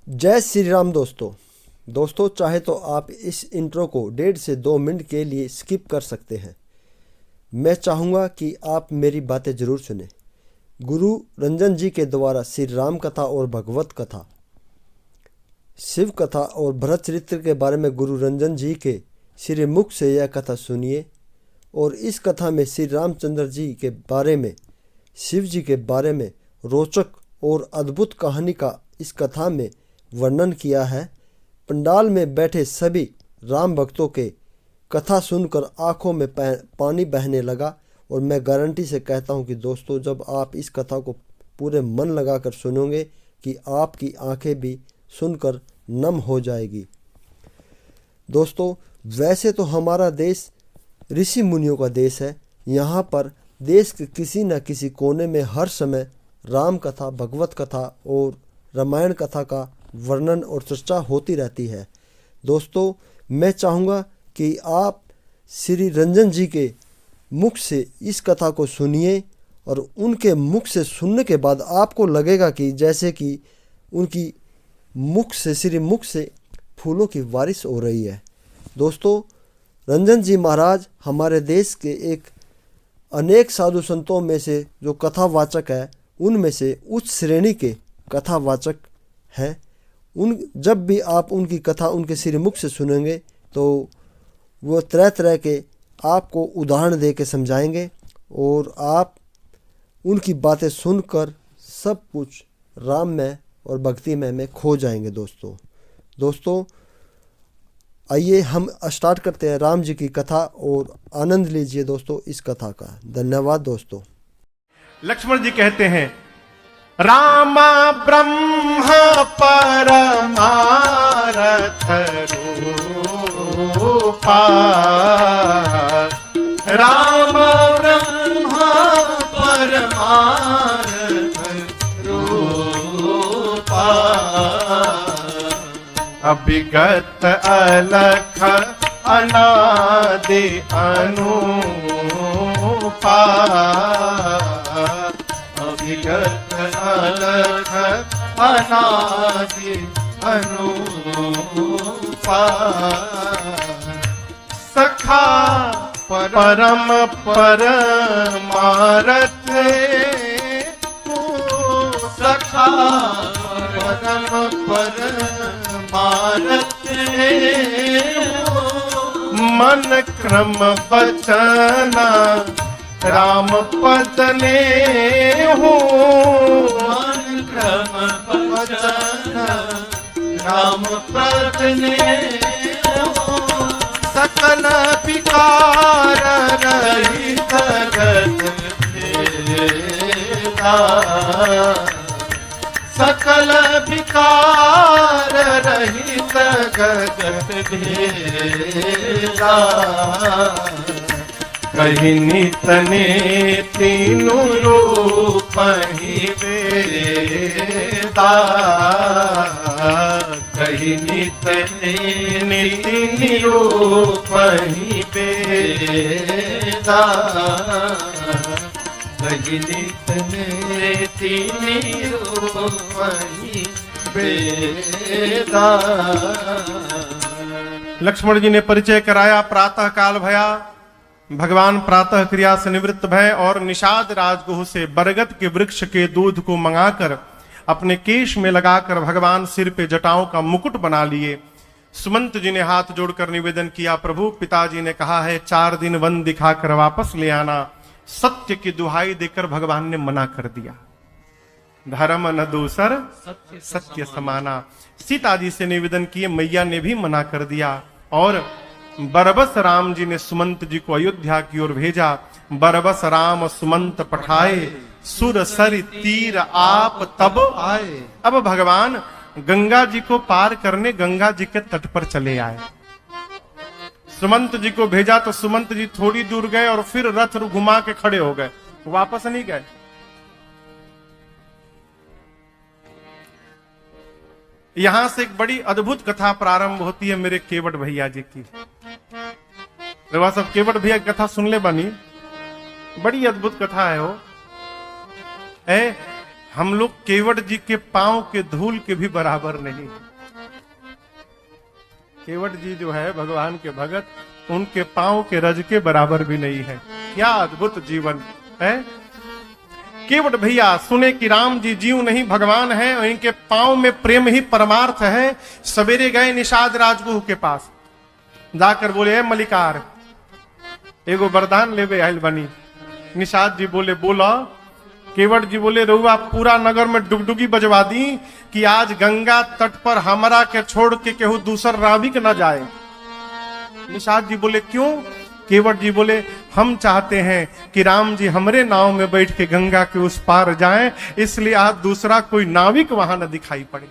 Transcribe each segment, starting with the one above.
जय श्री राम दोस्तों चाहे तो आप इस इंट्रो को 1.5 से 2 मिनट के लिए स्किप कर सकते हैं। मैं चाहूँगा कि आप मेरी बातें ज़रूर सुने। गुरु रंजन जी के द्वारा श्री राम कथा और भगवत कथा, शिव कथा और भरत चरित्र के बारे में गुरु रंजन जी के श्री मुख से यह कथा सुनिए। और इस कथा में श्री रामचंद्र जी के बारे में, शिव जी के बारे में रोचक और अद्भुत कहानी का इस कथा में वर्णन किया है। पंडाल में बैठे सभी राम भक्तों के कथा सुनकर आंखों में पानी बहने लगा। और मैं गारंटी से कहता हूं कि दोस्तों, जब आप इस कथा को पूरे मन लगाकर सुनोगे कि आपकी आंखें भी सुनकर नम हो जाएगी। दोस्तों, वैसे तो हमारा देश ऋषि मुनियों का देश है। यहाँ पर देश के किसी न किसी कोने में हर समय राम कथा, भगवत कथा और रामायण कथा का वर्णन और चर्चा होती रहती है। दोस्तों, मैं चाहूँगा कि आप श्री रंजन जी के मुख से इस कथा को सुनिए और उनके मुख से सुनने के बाद आपको लगेगा कि जैसे कि उनकी मुख से, श्री मुख से फूलों की बारिश हो रही है। दोस्तों, रंजन जी महाराज हमारे देश के एक अनेक साधु संतों में से जो कथावाचक है, उनमें से उच्च श्रेणी के कथावाचक हैं। जब भी आप उनकी कथा उनके श्रीमुख से सुनेंगे तो वो तरह तरह के आपको उदाहरण दे के समझाएंगे और आप उनकी बातें सुनकर सब कुछ राममय और भक्तिमय में खो जाएंगे। दोस्तों आइए हम स्टार्ट करते हैं राम जी की कथा और आनंद लीजिए दोस्तों इस कथा का। धन्यवाद दोस्तों। लक्ष्मण जी कहते हैं, राम ब्रह्म परमारथ रूपा, राम ब्रह्म परमारथ रूपा, अभिगत अलख अनादि अनूपा, अभिगत अलख अनादि अनूपा, सखा परम परमारथ, सखा परम परमारथ, मन क्रम बचना राम पद ने हो, मन क्रम बचना राम पद ने हो, सकल विकार रहित जगत भेदा, सकल विकार रहित जगत भेदा, कहीं नित ने तीनों रूप ही वेदा, कहीं नित ने तीन रूप ही वेदा, कहीं नित ने तीन रूप ही वेदा। लक्ष्मण जी ने परिचय कराया। प्रातः काल भया, भगवान प्रातः क्रिया से निवृत्त भय और निषाद राजगुह से बरगद के वृक्ष के दूध को मंगाकर अपने केश में लगाकर भगवान सिर पे जटाओं का मुकुट बना लिए। सुमंत जी ने हाथ जोड़कर निवेदन किया, प्रभु पिताजी ने कहा है 4 दिन वन दिखाकर वापस ले आना। सत्य की दुहाई देकर भगवान ने मना कर दिया। धर्म न दूसर सत्य समाना। सीता जी से निवेदन किए, मैया ने भी मना कर दिया। और बरबस राम जी ने सुमंत जी को अयोध्या की ओर भेजा। बरबस राम सुमंत पठाए, सुर सर तीर आप तब आए। अब भगवान गंगा जी को पार करने गंगा जी के तट पर चले आए। सुमंत जी को भेजा तो सुमंत जी थोड़ी दूर गए और फिर रथ घुमा के खड़े हो गए, वापस नहीं गए। यहां से एक बड़ी अद्भुत कथा प्रारंभ होती है मेरे केवट भैया जी की। रवा सब केवट भैया की कथा सुन ले बनी, बड़ी अद्भुत कथा है वो। हम लोग केवट जी के पांव के धूल के भी बराबर नहीं। केवट जी जो है भगवान के भगत, उनके पांव के रज के बराबर भी नहीं है। क्या अद्भुत जीवन है। केवट भैया सुने कि राम जी जीव नहीं भगवान है, और इनके पांव में प्रेम ही परमार्थ है। सवेरे गए निषाद राजगुह के पास, जाकर बोले ए मलिकार एगो वरदान लेवे आइल बनी। निषाद जी बोले बोला। केवट जी बोले रहुआ पूरा नगर में डुगडुगी बजवा दी कि आज गंगा तट पर हमरा के छोड़ के केहू दूसर नाविक न जाए। निषाद जी बोले क्यों? केवट जी बोले हम चाहते हैं कि राम जी हमरे नाव में बैठ के गंगा के उस पार जाएं, इसलिए आज दूसरा कोई नाविक वहां न दिखाई पड़े।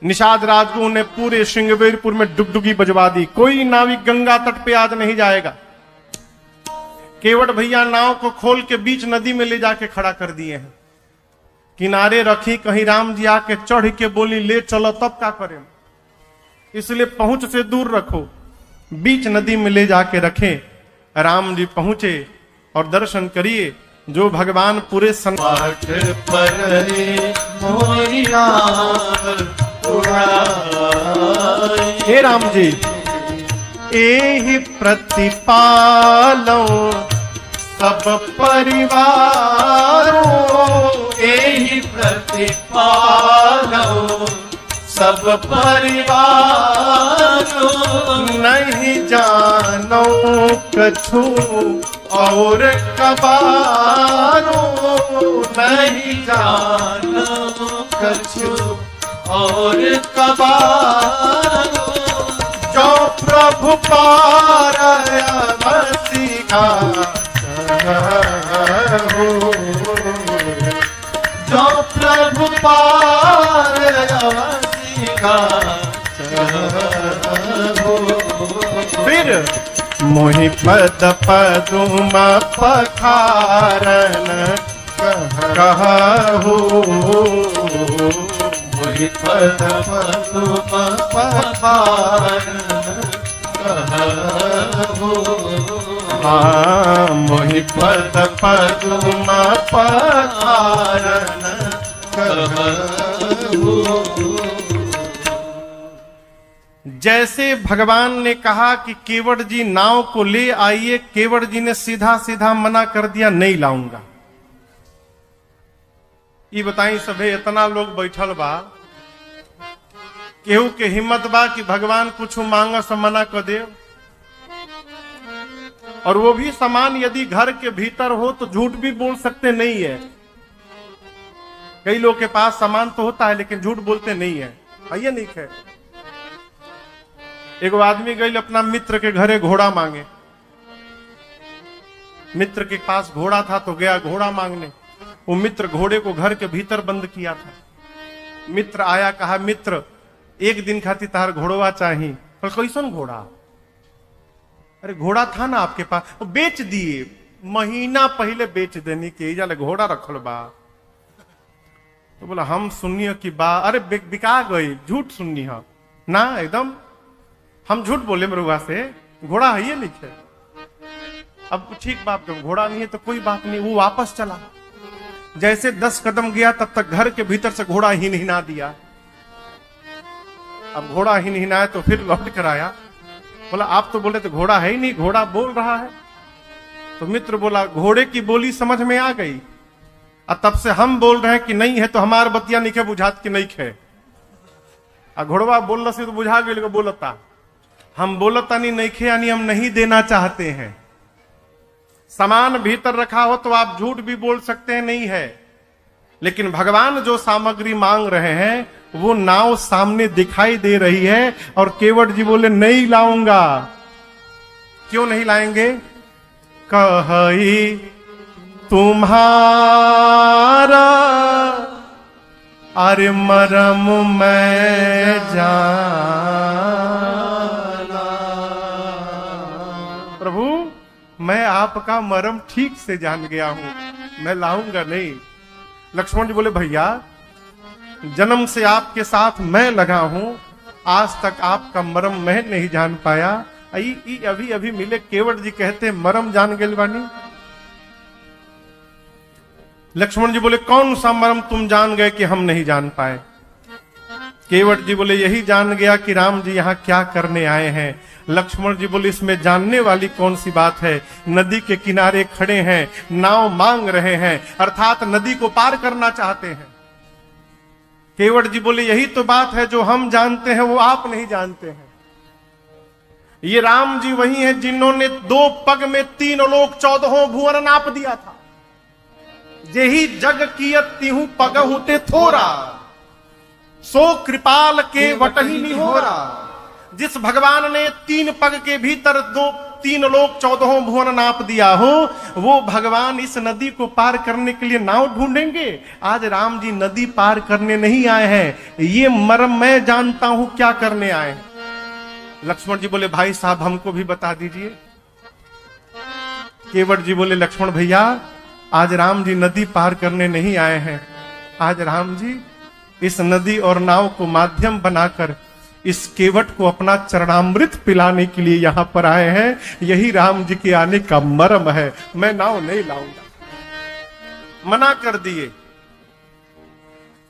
निषाद राजगुरु ने पूरे श्रृंगवेरपुर में डुगडुगी बजवा दी, कोई नाविक गंगा तट पे आज नहीं जाएगा। केवट भैया नाव को खोल के बीच नदी में ले जाके खड़ा कर दिए हैं। किनारे रखी, कहीं राम जी आके चढ़ के बोली ले चलो तब क्या करें, इसलिए पहुंच से दूर रखो। बीच नदी में ले जाके रखे। राम जी पहुंचे और दर्शन करिए जो भगवान पूरे संपाट पर हे राम जी एहि प्रतिपालो सब परिवारों, एहि प्रतिपालो सब परिवारों, नहीं जानो कछु और कबारो, नहीं जानो कछु और कबारो, जो प्रभु पारमसिका जो प्रभु पारमसिका फिर मोहि पद पदुम पखारन कहु, मोहि पद पदुम पखारन कहु, हाँ मोहि पद पदुम पखारन कहु। जैसे भगवान ने कहा कि केवट जी नाव को ले आइए, केवट जी ने सीधा सीधा मना कर दिया नहीं लाऊंगा। ये बताई सभे इतना लोग बैठल बा, केहू के हिम्मत बा कि भगवान कुछ मांगा से मना कर दे, और वो भी सामान यदि घर के भीतर हो तो झूठ भी बोल सकते नहीं है। कई लोग के पास सामान तो होता है लेकिन झूठ बोलते नहीं है। आइए नहीं है। एगो आदमी गई अपना मित्र के घरे घोड़ा मांगे। मित्र के पास घोड़ा था तो गया घोड़ा मांगने। वो मित्र घोड़े को घर के भीतर बंद किया था। मित्र आया, कहा मित्र एक दिन खातिर तार घोड़वा चाहिए। पर कैसन घोड़ा? अरे घोड़ा था ना आपके पास, वो बेच दिए, महीना पहले बेच देनी के जाले घोड़ा रखल बा। तो बोला हम सुनिए कि बा, अरे बिका गई, झूठ सुननी है ना, एकदम हम झूठ बोले मरुआ से, घोड़ा है ये नहीं है। अब ठीक बात, जब घोड़ा नहीं है तो कोई बात नहीं। वो वापस चला। जैसे 10 कदम गया तब तक घर के भीतर से घोड़ा हिनहिना दिया। अब घोड़ा हिनहिनाया तो फिर लौट कर आया। बोला आप तो बोले तो घोड़ा है ही नहीं, घोड़ा बोल रहा है। तो मित्र बोला घोड़े की बोली समझ में आ गई, और तब से हम बोल रहे हैं कि नहीं है तो हमार बतिया नहीं बुझात कि नहीं खे। घोड़वा बोल से तो बुझा गई, बोलता हम बोलता नहीं खे, यानी हम नहीं देना चाहते हैं। सामान भीतर रखा हो तो आप झूठ भी बोल सकते हैं नहीं है, लेकिन भगवान जो सामग्री मांग रहे हैं वो नाव सामने दिखाई दे रही है, और केवट जी बोले नहीं लाऊंगा। क्यों नहीं लाएंगे? कही तुम्हारा अरे मरम मैं जाना। प्रभु मैं आपका मरम ठीक से जान गया हूं, मैं लाऊंगा नहीं। लक्ष्मण जी बोले भैया जन्म से आपके साथ मैं लगा हूं, आज तक आपका मरम मैं नहीं जान पाया। अभी अभी मिले केवट जी कहते मरम जान गए बानी। लक्ष्मण जी बोले कौन सा मर्म तुम जान गए कि हम नहीं जान पाए? केवट जी बोले यही जान गया कि राम जी यहाँ क्या करने आए हैं। लक्ष्मण जी बोले इसमें जानने वाली कौन सी बात है? नदी के किनारे खड़े हैं, नाव मांग रहे हैं, अर्थात नदी को पार करना चाहते हैं। केवट जी बोले यही तो बात है, जो हम जानते हैं वो आप नहीं जानते हैं। ये राम जी वही हैं जिन्होंने 2 पग में 3 लोक 14 भुवन नाप दिया था। यही जग कियत तिहु पग होते थोरा, सो कृपाल के वटही नहीं हो रहा। जिस भगवान ने 3 पग के भीतर 3 लोक 14 भुवन नाप दिया हो, वो भगवान इस नदी को पार करने के लिए नाव ढूंढेंगे? आज राम जी नदी पार करने नहीं आए हैं, ये मर्म मैं जानता हूं क्या करने आए हैं। लक्ष्मण जी बोले भाई साहब हमको भी बता दीजिए। केवट जी बोले लक्ष्मण भैया आज राम जी नदी पार करने नहीं आए हैं, आज राम जी इस नदी और नाव को माध्यम बनाकर इस केवट को अपना चरणामृत पिलाने के लिए यहां पर आए हैं। यही राम जी के आने का मर्म है, मैं नाव नहीं लाऊंगा। मना कर दिए।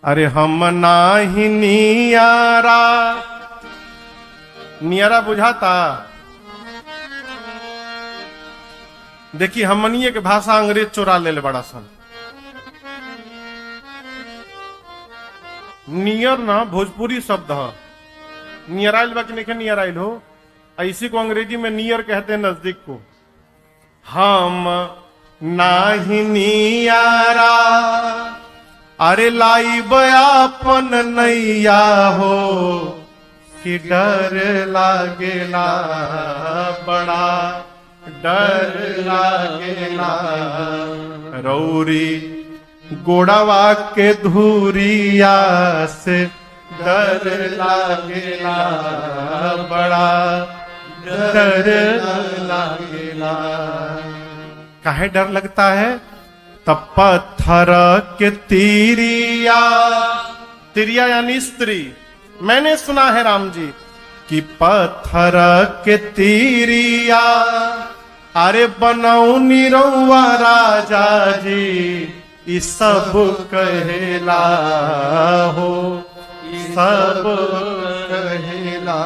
अरे हम नाही नियारा, नियारा बुझाता? देखिए हमनिए के भाषा अंग्रेज चोरा ले बड़ा सन। नियर ना भोजपुरी शब्द है, नियर आइल बाकी नहीं नियर आइल हो, इसी को अंग्रेजी में नियर कहते हैं नजदीक को। हम नाही नियारा, अरे लाई बयापन नैया हो कि डर लागेला, बड़ा डर लागेला। रौरी गोड़ावा के धूरिया से डर लागेला, बड़ा डर लागेला। काहे डर लगता है? तब पत्थर के तीरिया, तीरिया यानी स्त्री। मैंने सुना है राम जी कि पत्थर के तीरिया, अरे बनऊ निरौआ राजा जी, ई सब कहेला हो, सब कहेला।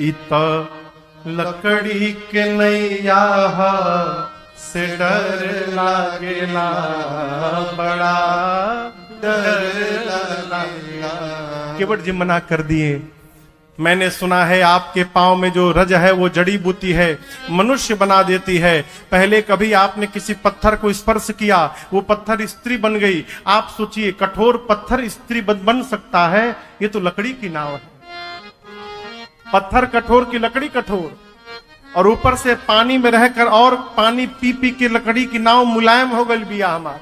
इत लकड़ी के नैया से डर लागेला, बड़ा डर लागेला। केवट जी मना कर दिए। मैंने सुना है आपके पांव में जो रज है वो जड़ी बूटी है, मनुष्य बना देती है। पहले कभी आपने किसी पत्थर को स्पर्श किया, वो पत्थर स्त्री बन गई। आप सोचिए कठोर पत्थर स्त्री बन सकता है? ये तो लकड़ी की नाव है। पत्थर कठोर की लकड़ी कठोर, और ऊपर से पानी में रहकर और पानी पी पी के लकड़ी की नाव मुलायम हो गई बिया हमारा।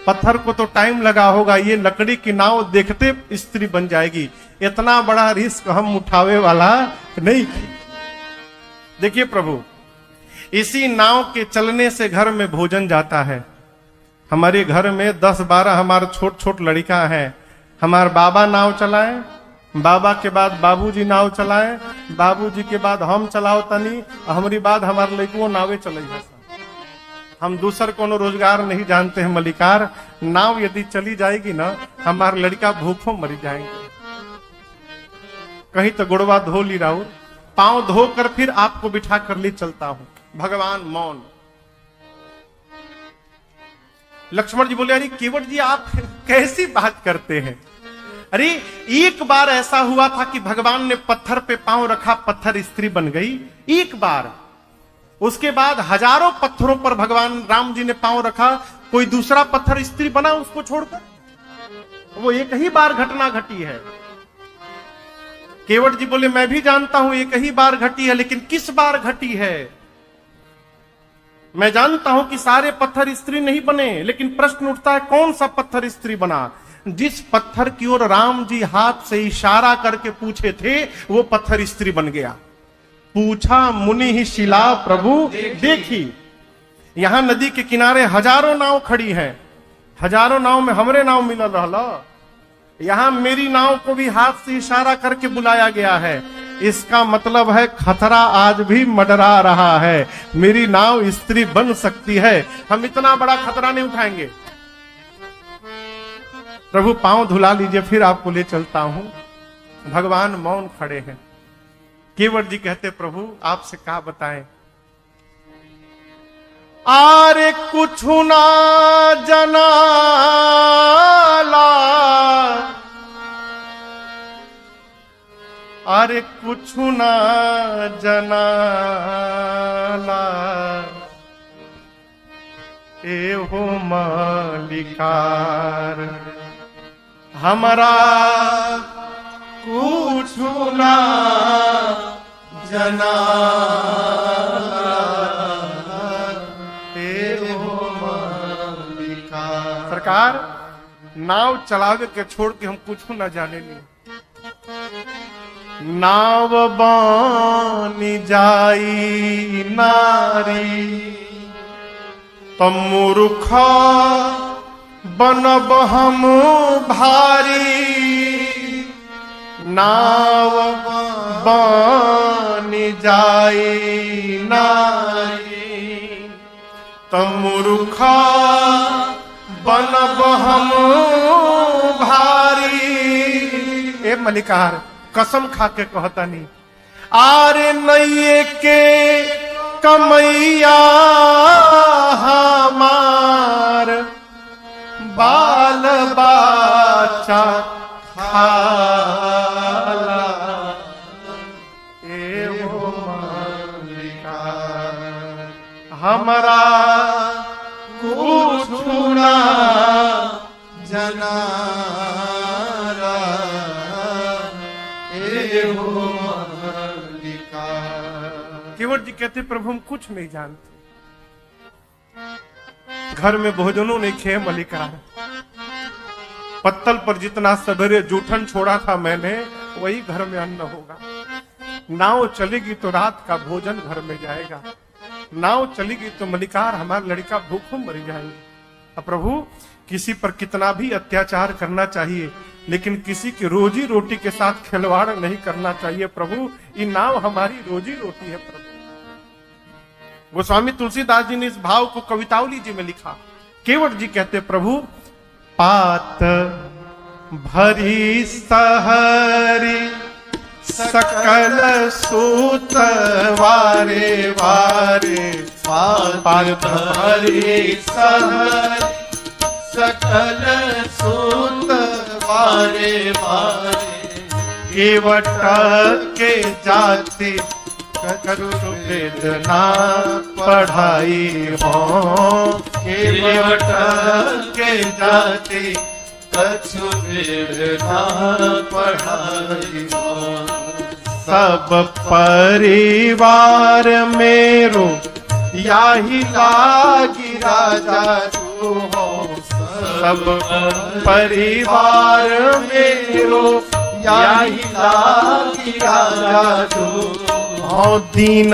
पत्थर को तो टाइम लगा होगा, ये लकड़ी की नाव देखते स्त्री बन जाएगी। इतना बड़ा रिस्क हम उठावे वाला नहीं। देखिए प्रभु, इसी नाव के चलने से घर में भोजन जाता है। हमारे घर में 10-12 हमारे छोट छोट लड़का है। हमारे बाबा नाव चलाए, बाबा के बाद बाबूजी नाव चलाए, बाबूजी के बाद हम चलाओ तनी, हमारी बाद हमारे लड़कों नावे चले। हम दूसर कोनो रोजगार नहीं जानते हैं मलिकार। नाव यदि चली जाएगी ना, हमारे लड़का भूखों मर जाएंगे। कहीं तो गुड़वा धो ली राउर, पांव धोकर फिर आपको बिठा कर ले चलता हूं। भगवान मौन। लक्ष्मण जी बोले अरे केवट जी आप कैसी बात करते हैं? अरे एक बार ऐसा हुआ था कि भगवान ने पत्थर पे पांव रखा, पत्थर स्त्री बन गई एक बार। उसके बाद हजारों पत्थरों पर भगवान राम जी ने पांव रखा, कोई दूसरा पत्थर स्त्री बना उसको छोड़कर? वो एक ही बार घटना घटी है। केवट जी बोले मैं भी जानता हूं एक ही बार घटी है, लेकिन किस बार घटी है? मैं जानता हूं कि सारे पत्थर स्त्री नहीं बने, लेकिन प्रश्न उठता है कौन सा पत्थर स्त्री बना? जिस पत्थर की ओर राम जी हाथ से इशारा करके पूछे थे, वो पत्थर स्त्री बन गया। पूछा मुनि ही शिला प्रभु देखी। यहां नदी के किनारे हजारों नाव खड़ी हैं, हजारों नाव में हमरे नाव मिल रहा। यहां मेरी नाव को भी हाथ से इशारा करके बुलाया गया है। इसका मतलब है खतरा आज भी मंडरा रहा है, मेरी नाव स्त्री बन सकती है। हम इतना बड़ा खतरा नहीं उठाएंगे। प्रभु पांव धुला लीजिए, फिर आपको ले चलता हूं। भगवान मौन खड़े हैं। केवट जी कहते प्रभु आपसे क्या बताएं। आरे कुछ ना जनाला, अरे कुछ ना जनाला, एहो मालिकार हमारा कुछ ना जना सरकार, नाव चलावे के छोड़ के हम कुछ ना जाने नहीं। नाव बानी जाई नारी, तम मूर्खा बनब हम भारी। नाव बानी जाई नारी, तम मूर्खा बनब हम भारी। ए मलिकार कसम खा के कहता नहीं। आरे नैये के कमैया हमार, बाल बच्चा खाला, एहो मालिकार हमारा कुछ ना जना केवट जी कहते प्रभु हम कुछ नहीं जानते। घर में भोजनों ने खे मलिकार, पत्तल पर जितना सवेरे जूठन छोड़ा था मैंने, वही घर में अन्न होगा। नाव चलेगी तो रात का भोजन घर में जाएगा। नाव चलेगी तो मलिकार हमारा लड़का भूखों मर जाएगी। अब प्रभु किसी पर कितना भी अत्याचार करना चाहिए, लेकिन किसी की रोजी रोटी के साथ खिलवाड़ नहीं करना चाहिए। प्रभु ये नाव हमारी रोजी रोटी है। प्रभु गोस्वामी तुलसीदास जी ने इस भाव को कवितावली जी में लिखा। केवट जी कहते प्रभु पात भरी सहरी, सकल सूत वारे वारे। पात भरी सहरी, सकल सूत वारे वारे। केवट के जाति कछु वेदना पढ़ाई हो। केवट के जाति कछु वेदना पढ़ाई हो। सब परिवार मेरो याही लागी राजा तू हो। सब परिवार मेरो याही लागी राजा तू हो। दीन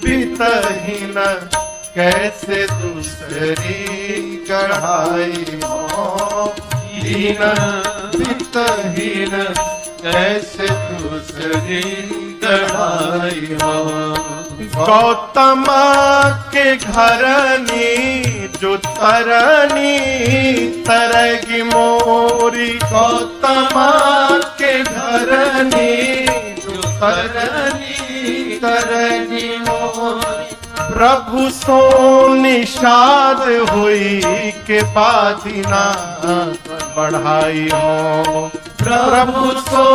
बितहीन कैसे दूसरी कढ़ाई हो। दीन बितहीन कैसे दूसरी कढ़ाई हो। गौतम के घरनी जो तरनी तरगी मोरी। गौतम के घरनी जो तरनी तरगी मोरी। प्रभु सो निषाद हुई के बादिना बढ़ाई हो। प्रभु सो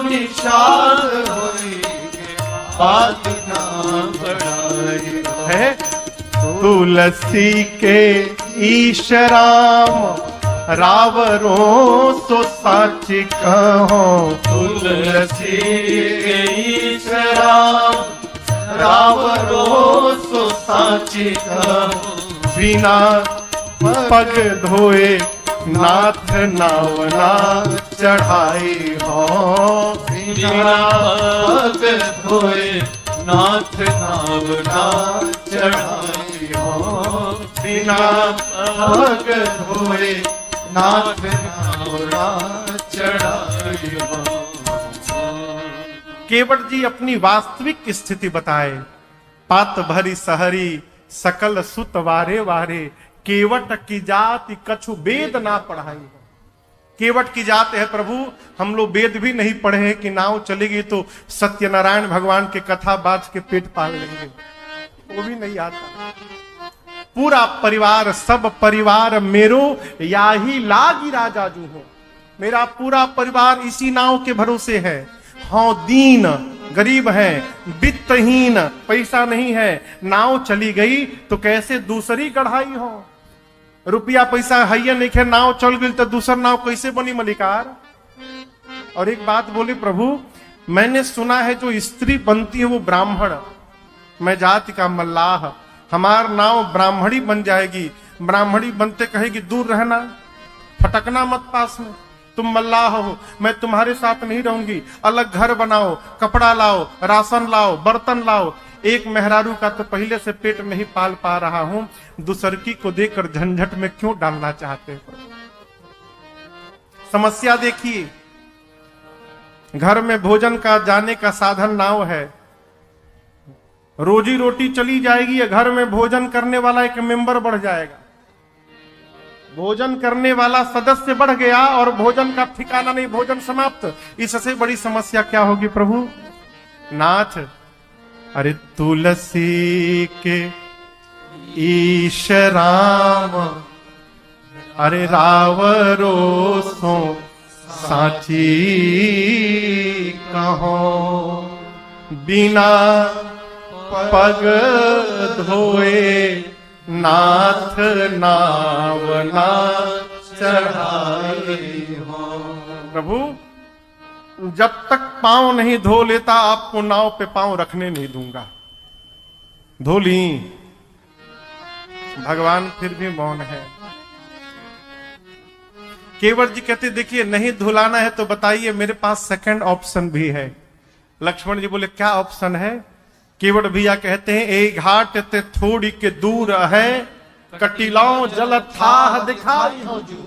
निषाद हुई के बादिना बढ़ाई है। तुलसी के ईश राम रावरों सो साची कहो। तुलसी के ईश राम रावरों सो साची कहो। बिना पग धोए नाथ नावना चढ़ाई हो। बिना पग धोए नाथ नावना चढ़ाई हो। बिना पग धोए नाथ नावना चढ़ाई हो। केवट जी अपनी वास्तविक स्थिति बताए। पात भरी सहरी सकल सुत वारे वारे। केवट की जाति कछु वेद ना पढ़ाई हो। केवट की जात है प्रभु, हम लोग वेद भी नहीं पढ़े हैं कि नाव चलेगी तो सत्यनारायण भगवान के कथा बात के पेट पाल लेंगे, वो भी नहीं आता। पूरा परिवार सब परिवार मेरो याही लागी राजा जू हो, मेरा पूरा परिवार इसी नाव के भरोसे है। हाँ दीन गरीब है, वित्तहीन, पैसा नहीं है, नाव चली गई तो कैसे दूसरी कढ़ाई हो, रुपया पैसा है नहीं है, नाव चल गई तो दूसर नाव कैसे बनी मलिकार। और एक बात बोली प्रभु, मैंने सुना है जो स्त्री बनती है वो ब्राह्मण, मैं जाति का मल्लाह, हमार नाव ब्राह्मणी बन जाएगी, ब्राह्मणी बनते कहेगी दूर रहना, फटकना मत पास में, तुम मल्लाह हो, मैं तुम्हारे साथ नहीं रहूंगी, अलग घर बनाओ, कपड़ा लाओ, राशन लाओ, बर्तन लाओ। एक मेहरारू का तो पहले से पेट नहीं पाल पा रहा हूं, दूसरकी को देकर झंझट में क्यों डालना चाहते हो। समस्या देखिए, घर में भोजन का जाने का साधन नाव है, रोजी रोटी चली जाएगी या घर में भोजन करने वाला एक मेंबर बढ़ जाएगा, भोजन करने वाला सदस्य बढ़ गया और भोजन का ठिकाना नहीं, भोजन समाप्त। इससे बड़ी समस्या क्या होगी प्रभु नाथ। अरे तुलसी के ईश राम, अरे रावरो सो साची कहो, बिना पग धोए नाथ नाव ना चढ़ाई हो। प्रभु जब तक पांव नहीं धो लेता आपको नाव पे पांव रखने नहीं दूंगा। धो ली, भगवान फिर भी मौन है। केवट जी कहते देखिए नहीं धुलाना है तो बताइए, मेरे पास सेकंड ऑप्शन भी है। लक्ष्मण जी बोले क्या ऑप्शन है। केवट भैया कहते हैं ए घाट ते थोड़ी के दूर है, कटिलाओ जल थाह दिखाई हो जू।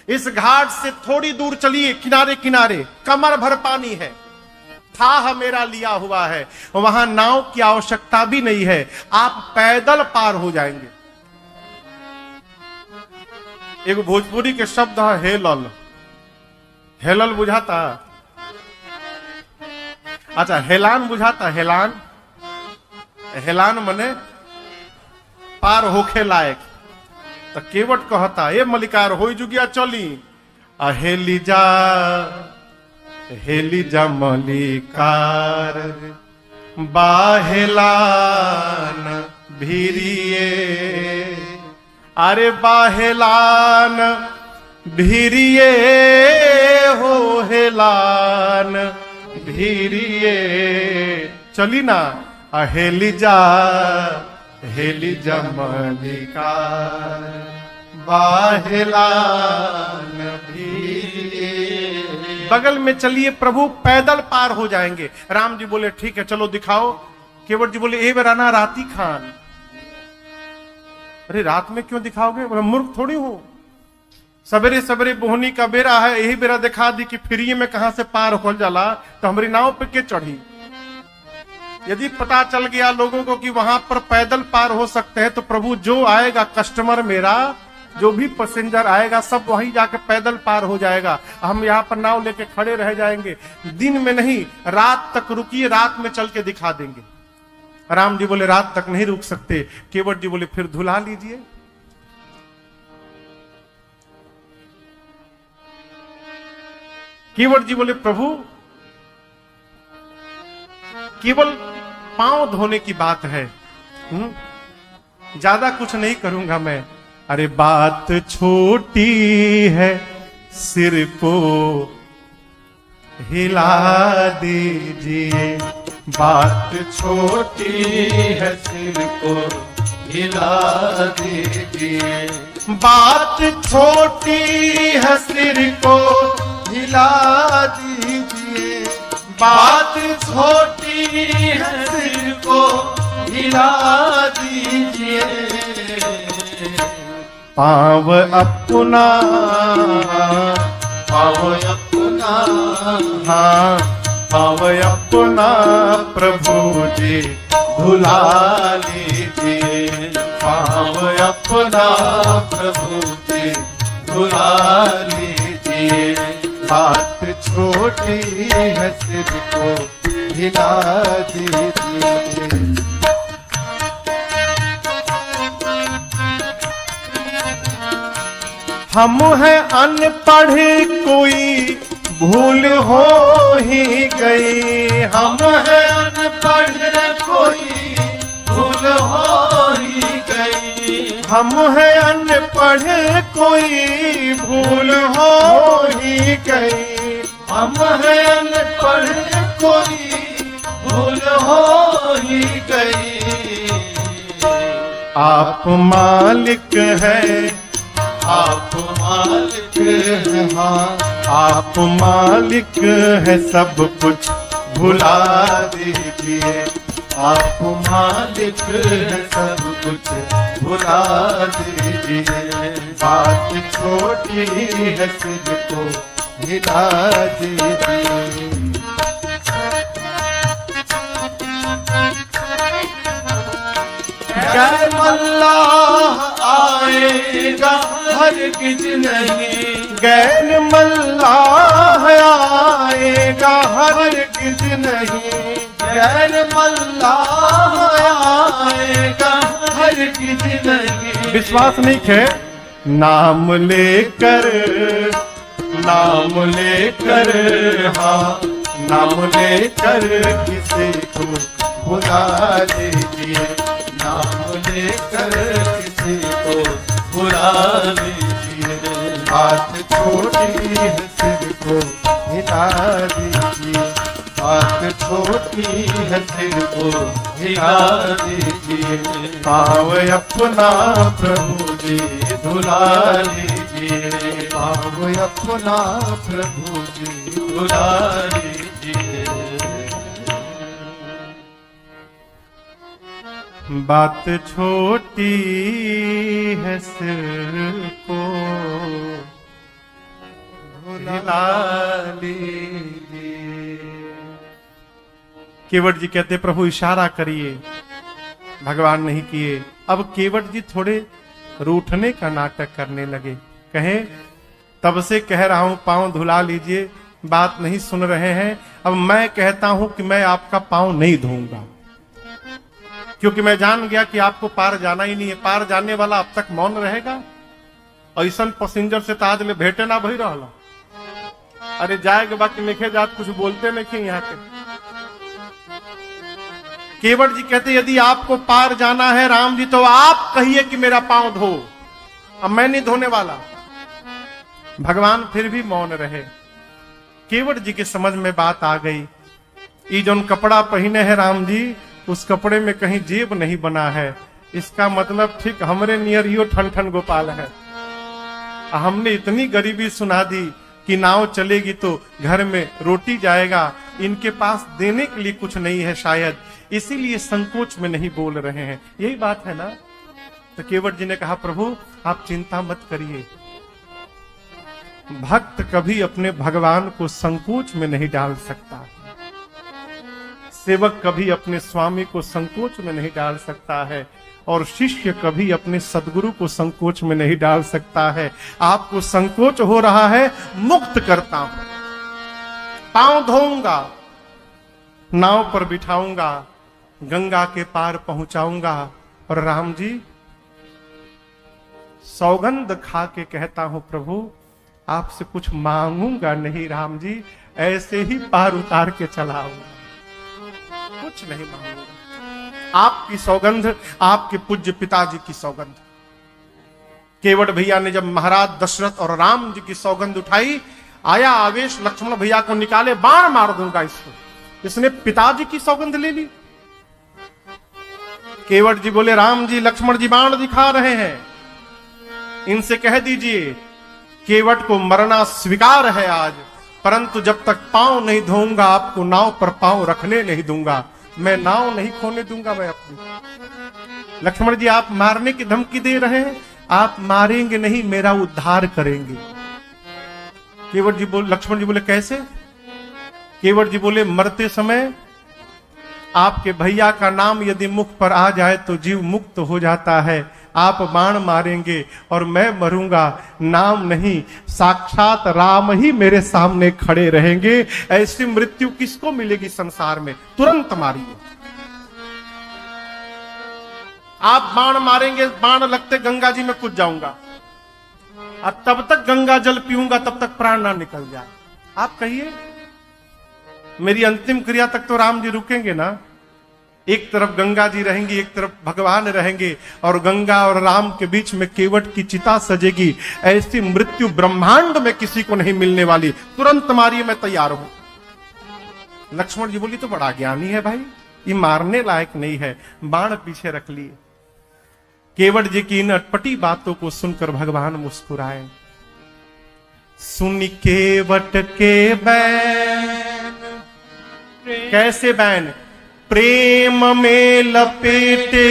इस घाट से थोड़ी दूर चलिए, किनारे किनारे कमर भर पानी है, थाह मेरा लिया हुआ है, वहां नाव की आवश्यकता भी नहीं है, आप पैदल पार हो जाएंगे। एक भोजपुरी के शब्द है हेलल, हेलल बुझाता, अच्छा हेलान बुझाता, हेलान, हेलान मने पार होखे लायक। तो केवट कहता ए मलिकार हो जुगिया चली, हेली जा मलिकार बाहेलान भीरिए, अरे बाहेलान भीरिए हो, हेलान भीरिए चली ना, हेली जा मलिकार बाहेलान भीरिए। बगल में चलिए प्रभु, पैदल पार हो जाएंगे। राम जी बोले ठीक है चलो दिखाओ। केवट जी बोले ए बेराना राती खान, अरे रात में क्यों दिखाओगे, बोले मूर्ख थोड़ी हूं, सवेरे सवेरे बोहनी का बेरा है, यही बेरा दिखा दी कि फ्री में कहां से पार हो जाला, तो हमारी नाव पे के चढ़ी। यदि पता चल गया लोगों को कि वहां पर पैदल पार हो सकते हैं, तो प्रभु जो आएगा कस्टमर मेरा, जो भी पैसेंजर आएगा सब वहीं जाके पैदल पार हो जाएगा, हम यहाँ पर नाव लेके खड़े रह जाएंगे। दिन में नहीं, रात तक रुकिए, रात में चल के दिखा देंगे। राम जी बोले रात तक नहीं रुक सकते। केवट जी बोले फिर धुला लीजिए। केवट जी बोले प्रभु केवल पांव धोने की बात है, ज्यादा कुछ नहीं करूंगा मैं। अरे बात छोटी है, सिर को हिला दीजिए, बात छोटी है, सिर को हिला दीजिए, बात छोटी है, सिर को हिला दीजिए, बात छोटी है, सिर को हिला दीजिए। पाँव अपना, पाँव अपना, हाँ पाँव अपना प्रभु जी धुला लीजिए, पाँव अपना प्रभु जी धुला लीजिए। लीजिए, बात छोटी है सिर को हिला दीजिए। हम हैं अनपढ़ कोई भूल हो ही गई, हम हैं अनपढ़ कोई भूल हो ही गई, हम हैं अनपढ़ कोई भूल हो ही गई, हम हैं अनपढ़ कोई भूल हो ही गई। आप मालिक हैं, आप मालिक हैं, हाँ आप मालिक है सब कुछ भुला दीजिए, आप मालिक हैं सब कुछ भुला दीजिए, बात छोटी है सिर को हिला दीजिए। गैर मल्लाह आएगा हरगिज नहीं, गैर मल्लाह आएगा हरगिज नहीं, गैर मल्लाह आएगा हरगिज नहीं। विश्वास नहीं है। नाम लेकर हाँ नाम लेकर किसी को भुला लीजिए, नाम लेकर किसी को भुला लीजिए, बात छोटी है सिर को हिला दीजिए, बात छोटी है सिर को हिला दीजिए, पाँव अपना प्रभु जी धुला लीजिए, पाँव अपना प्रभु जी धुला लीजिए। बात छोटी है सिर को भुला लीजिए। केवट जी कहते प्रभु इशारा करिए, भगवान नहीं किए। अब केवट जी थोड़े रूठने का नाटक करने लगे, कहे तब से कह रहा हूं पांव धुला लीजिए, बात नहीं सुन रहे हैं। अब मैं कहता हूं कि मैं आपका पांव नहीं धोऊंगा, क्योंकि मैं जान गया कि आपको पार जाना ही नहीं है। पार जाने वाला अब तक मौन रहेगा? ऐसा पैसेंजर से ताज ले भेटे ना भई रहा। अरे जाएगा बाकी लिखे जात कुछ बोलते नहीं यहाँ के। केवट जी कहते यदि आपको पार जाना है राम जी, तो आप कहिए कि मेरा पांव धो, अब मैं नहीं धोने वाला। भगवान फिर भी मौन रहे। केवट जी की समझ में बात आ गई, ये जो कपड़ा पहने हैं राम जी, उस कपड़े में कहीं जेब नहीं बना है। इसका मतलब ठीक हमरे नियर ही ठन ठन गोपाल है। हमने इतनी गरीबी सुना दी कि नाव चलेगी तो घर में रोटी जाएगा, इनके पास देने के लिए कुछ नहीं है शायद, इसीलिए संकोच में नहीं बोल रहे हैं। यही बात है ना। तो केवट जी ने कहा प्रभु आप चिंता मत करिए, भक्त कभी अपने भगवान को संकोच में नहीं डाल सकता, सेवक कभी अपने स्वामी को संकोच में नहीं डाल सकता है, और शिष्य कभी अपने सदगुरु को संकोच में नहीं डाल सकता है। आपको संकोच हो रहा है, मुक्त करता हूं, पांव धोऊंगा, नाव पर बिठाऊंगा, गंगा के पार पहुंचाऊंगा। और राम जी सौगंध खा के कहता हूं प्रभु आपसे कुछ मांगूंगा नहीं राम जी, ऐसे ही पार उतार के चलाऊंगा, कुछ नहीं मांगूंगा। आपकी सौगंध, आपके पूज्य पिताजी की सौगंध। केवट भैया ने जब महाराज दशरथ और राम जी की सौगंध उठाई, आया आवेश, लक्ष्मण भैया को निकाले, बाण मार दूंगा इसको। इसने पिताजी की सौगंध ले ली। केवट जी बोले राम जी लक्ष्मण जी बाण दिखा रहे हैं, इनसे कह दीजिए केवट को मरना स्वीकार है आज, परंतु जब तक पांव नहीं धोऊंगा आपको नाव पर पांव रखने नहीं दूंगा, मैं नाव नहीं खोने दूंगा मैं अपनी। लक्ष्मण जी आप मारने की धमकी दे रहे हैं, आप मारेंगे नहीं, मेरा उद्धार करेंगे। केवट जी बोले, लक्ष्मण जी बोले कैसे? केवट जी बोले मरते समय आपके भैया का नाम यदि मुख पर आ जाए तो जीव मुक्त हो जाता है, आप बाण मारेंगे और मैं मरूंगा, नाम नहीं साक्षात राम ही मेरे सामने खड़े रहेंगे। ऐसी मृत्यु किसको मिलेगी संसार में? तुरंत मारिए। आप बाण मारेंगे, बाण लगते गंगा जी में कूद जाऊंगा और तब तक गंगा जल पीऊंगा, तब तक प्राण ना निकल जाए। आप कहिए मेरी अंतिम क्रिया तक तो राम जी रुकेंगे ना? एक तरफ गंगा जी रहेंगी, एक तरफ भगवान रहेंगे और गंगा और राम के बीच में केवट की चिता सजेगी। ऐसी मृत्यु ब्रह्मांड में किसी को नहीं मिलने वाली। तुरंत मारिए, मैं तैयार हूं। लक्ष्मण जी बोली तो बड़ा ज्ञानी है भाई, ये मारने लायक नहीं है, बाण पीछे रख लिए। केवट जी की इन अटपटी बातों को सुनकर भगवान मुस्कुराए। सुन केवट के बैन, कैसे बैन? प्रेम में लपेटे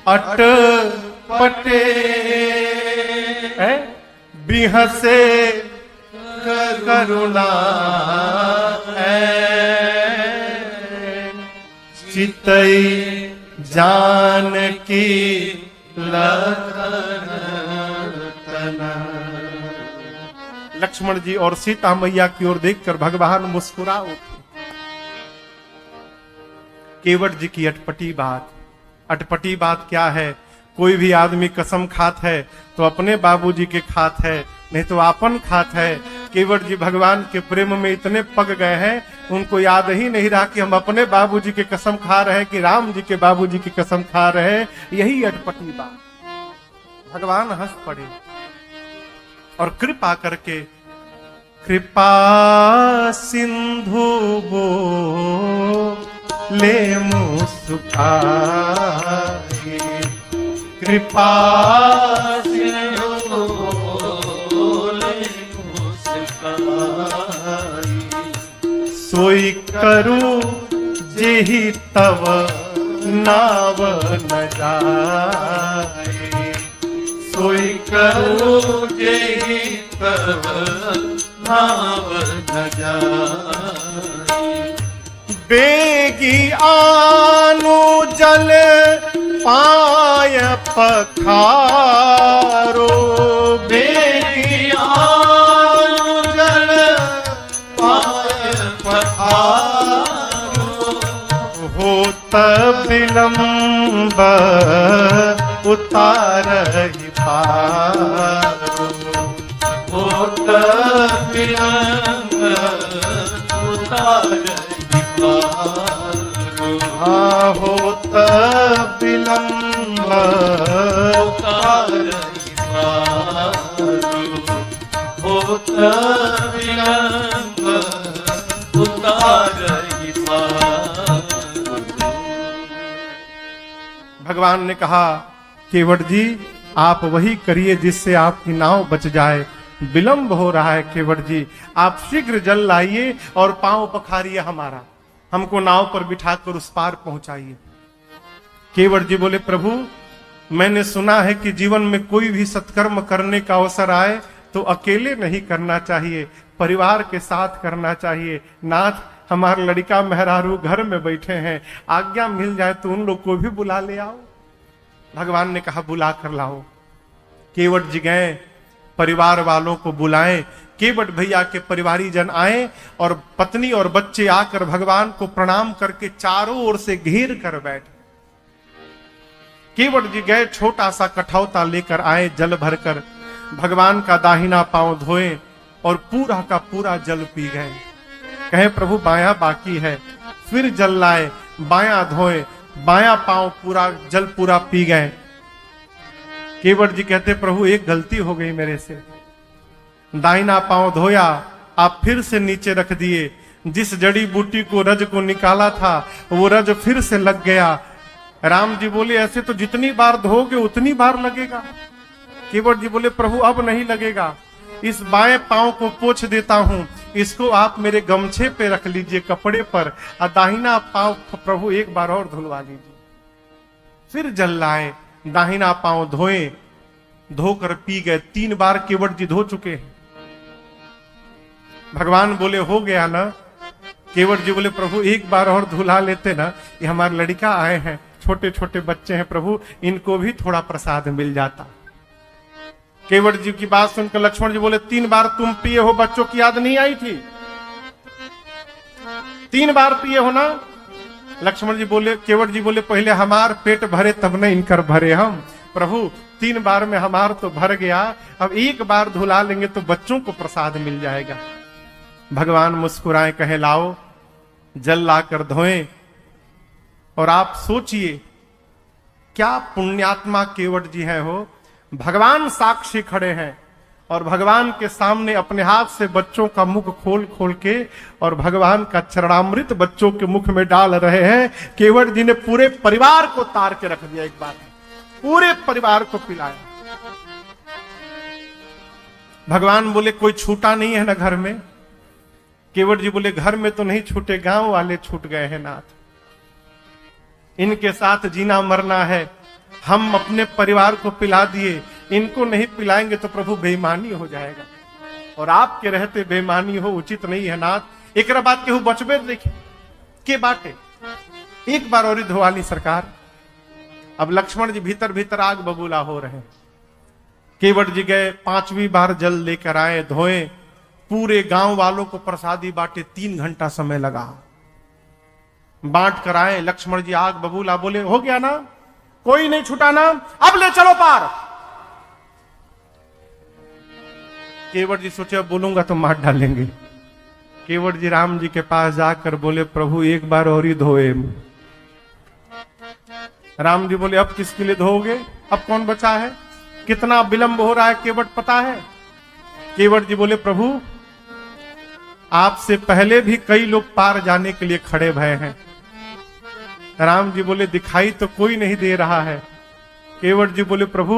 अटपटे, बिहसे करुणा चितई जानकी लक्ष्मण जी और सीता मैया की ओर देखकर भगवान मुस्कुरा उठे। केवट जी की अटपटी बात, अटपटी बात क्या है? कोई भी आदमी कसम खात है तो अपने बाबूजी के खात है, नहीं तो आपन खात है। केवट जी भगवान के प्रेम में इतने पग गए हैं, उनको याद ही नहीं रहा कि हम अपने बाबूजी की कसम खा रहे हैं कि राम जी के बाबूजी की कसम खा रहे हैं। यही अटपटी बात। भगवान हंस पड़े और कृपा करके, कृपा सिंधु बोले मुस्काए, कृपा सिंधु बोले मुस्काए, सोई करूं जेहि तव नाव न जाए, सोई करूं जेहि तव नाव न जाए। बेगी आनु जल पाय पखारो, बेगी आनु जल पाय पखारो, होत विलंब उतारहि पारो, होत विलंब उतारहि पारो, होत विलंब उतारहि पारो, होत विलंब उतारहि पारो। भगवान ने कहा, केवट जी आप वही करिए जिससे आपकी नाव बच जाए। विलंब हो रहा है केवट जी, आप शीघ्र जल लाइए और पांव पखारिए हमारा, हमको नाव पर बिठाकर उस पार पहुंचाइए। केवट जी बोले, प्रभु मैंने सुना है कि जीवन में कोई भी सत्कर्म करने का अवसर आए तो अकेले नहीं करना चाहिए, परिवार के साथ करना चाहिए। नाथ हमारा लड़का मेहरारू घर में बैठे हैं, आज्ञा मिल जाए तो उन लोग को भी बुला ले आओ। भगवान ने कहा, बुला कर लाओ। केवट जी गए, परिवार वालों को बुलाएं। केवट भैया के परिवारी जन आए और पत्नी और बच्चे आकर भगवान को प्रणाम करके चारों ओर से घेर कर बैठे। केवट जी गए, छोटा सा कठौता लेकर आए, जल भरकर भगवान का दाहिना पांव धोए और पूरा का पूरा जल पी गए। कहे प्रभु बायां बाकी है, फिर जल लाए, बायां धोए, बायां पांव पूरा जल पूरा पी गए। केवट जी कहते, प्रभु एक गलती हो गई मेरे से, दाहिना पांव धोया, आप फिर से नीचे रख दिए, जिस जड़ी बूटी को रज को निकाला था वो रज फिर से लग गया। राम जी बोले, ऐसे तो जितनी बार धोगे उतनी बार लगेगा। केवट जी बोले, प्रभु अब नहीं लगेगा, इस बाएं पांव को पोंछ देता हूं, इसको आप मेरे गमछे पे रख लीजिए, कपड़े पर, और दाहिना पांव प्रभु एक बार और धुलवा लीजिए। फिर जल लाए, दाहिना पांव धोए, धोकर पी गए। 3 बार केवट जी धो चुके हैं। भगवान बोले, हो गया ना? केवट जी बोले, प्रभु एक बार और धुला लेते ना, ये हमारे लड़का आए हैं, छोटे छोटे बच्चे हैं प्रभु, इनको भी थोड़ा प्रसाद मिल जाता। केवट जी की बात सुनकर लक्ष्मण जी बोले 3 बार तुम पिए हो, बच्चों की याद नहीं आई थी? 3 बार पिए हो ना? लक्ष्मण जी बोले, केवट जी बोले पहले हमार पेट भरे तब न इनकर भरे हम। प्रभु 3 बार में हमार तो भर गया, अब 1 बार धुला लेंगे तो बच्चों को प्रसाद मिल जाएगा। भगवान मुस्कुराए, कहे लाओ जल लाकर धोएं। और आप सोचिए क्या पुण्यात्मा केवट जी हैं हो। भगवान साक्षी खड़े हैं और भगवान के सामने अपने हाथ से बच्चों का मुख खोल खोल के और भगवान का चरणामृत बच्चों के मुख में डाल रहे हैं। केवट जी ने पूरे परिवार को तार के रख दिया, एक बार पूरे परिवार को पिलाया। भगवान बोले कोई छूटा नहीं है ना घर में? केवट जी बोले घर में तो नहीं छूटे, गांव वाले छूट गए हैं नाथ, इनके साथ जीना मरना है। हम अपने परिवार को पिला दिए, इनको नहीं पिलाएंगे तो प्रभु बेईमानी हो जाएगा, और आपके रहते बेईमानी हो उचित नहीं है नाथ। एक बात केहू बचबे देखे के बाटे, एक बार और धोवाली सरकार। अब लक्ष्मण जी भीतर भीतर आग बबूला हो रहे। केवट जी गए, 5वीं बार जल लेकर आए, धोए, पूरे गांव वालों को प्रसादी बांटे। 3 घंटा समय लगा, बांट कर आए। लक्ष्मण जी आग बबूला, बोले हो गया ना, कोई नहीं छुटाना, अब ले चलो पार। केवट जी सोचे अब बोलूंगा तो मार डालेंगे। केवट जी राम जी के पास जाकर बोले प्रभु 1 बार और ही धोए। राम जी बोले अब किसके लिए धोओगे, अब कौन बचा है, कितना विलंब हो रहा है केवट पता है? केवट जी बोले प्रभु आपसे पहले भी कई लोग पार जाने के लिए खड़े भय हैं। राम जी बोले दिखाई तो कोई नहीं दे रहा है। केवट जी बोले प्रभु